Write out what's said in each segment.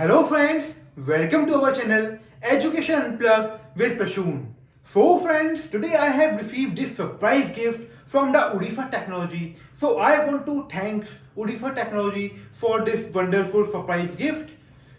Hello friends, welcome to our channel Education Unplugged with Prashun. So friends, today I have received this surprise gift from the Odessa Technology. So I want to thank Odessa Technology for this wonderful surprise gift.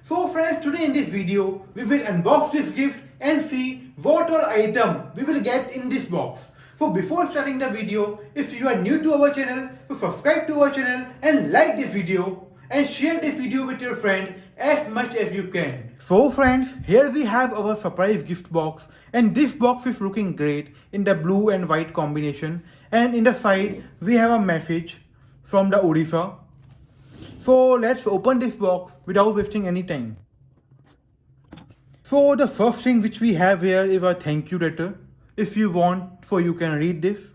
So friends, today in this video, we will unbox this gift and see what all item we will get in this box. So before starting the video, if you are new to our channel, so subscribe to our channel and like this video and share this video with your friend as much as you can. So friends, here we have our surprise gift box, and this box is looking great in the blue and white combination, and in the side we have a message from the Odessa. So let's open this box without wasting any time. So the first thing which we have here is a thank you letter. If you want, so you can read this.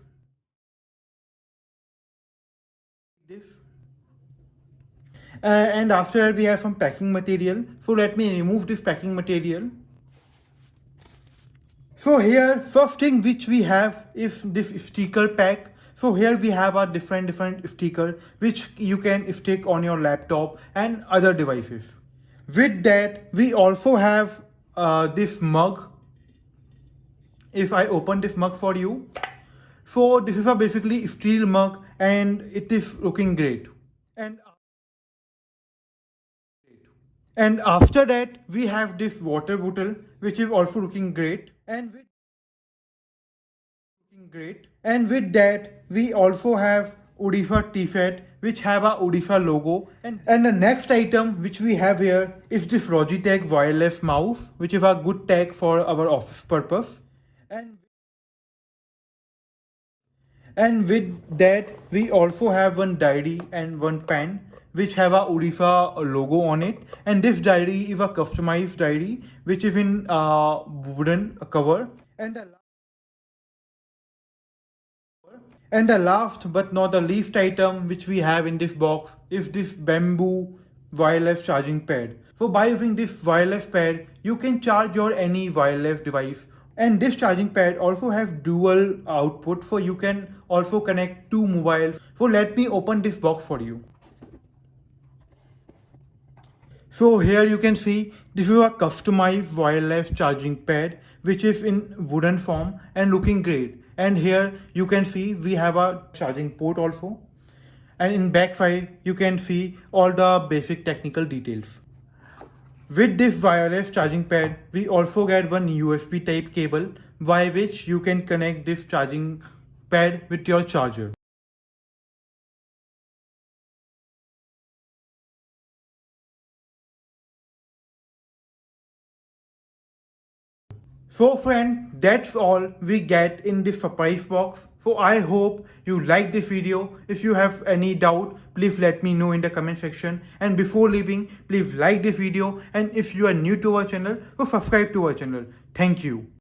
And after that we have some packing material. So let me remove this packing material. So here first thing which we have is this sticker pack. So here we have a different sticker which you can stick on your laptop and other devices. With that we also have this mug. If I open this mug for you, so this is a basically steel mug and it is looking great. And after that we have this water bottle which is also looking great, and with that we also have Odessa t-shirt which have a Odessa logo, and the next item which we have here is this Logitech wireless mouse which is a good tech for our office purpose, and with that we also have one diary and one pen which have a Odessa logo on it, and this diary is a customized diary which is in wooden cover, and the last but not the least item which we have in this box is this bamboo wireless charging pad. So by using this wireless pad you can charge your any wireless device, and this charging pad also has dual output, so you can also connect two mobiles. So let me open this box for you. So here you can see this is a customized wireless charging pad which is in wooden form and looking great. And here you can see we have a charging port also. And in back side you can see all the basic technical details. With this wireless charging pad we also get one USB type cable by which you can connect this charging pad with your charger. So friend, that's all we get in this surprise box. So I hope you like this video. If you have any doubt, please let me know in the comment section. And before leaving, please like this video. And if you are new to our channel, so subscribe to our channel. Thank you.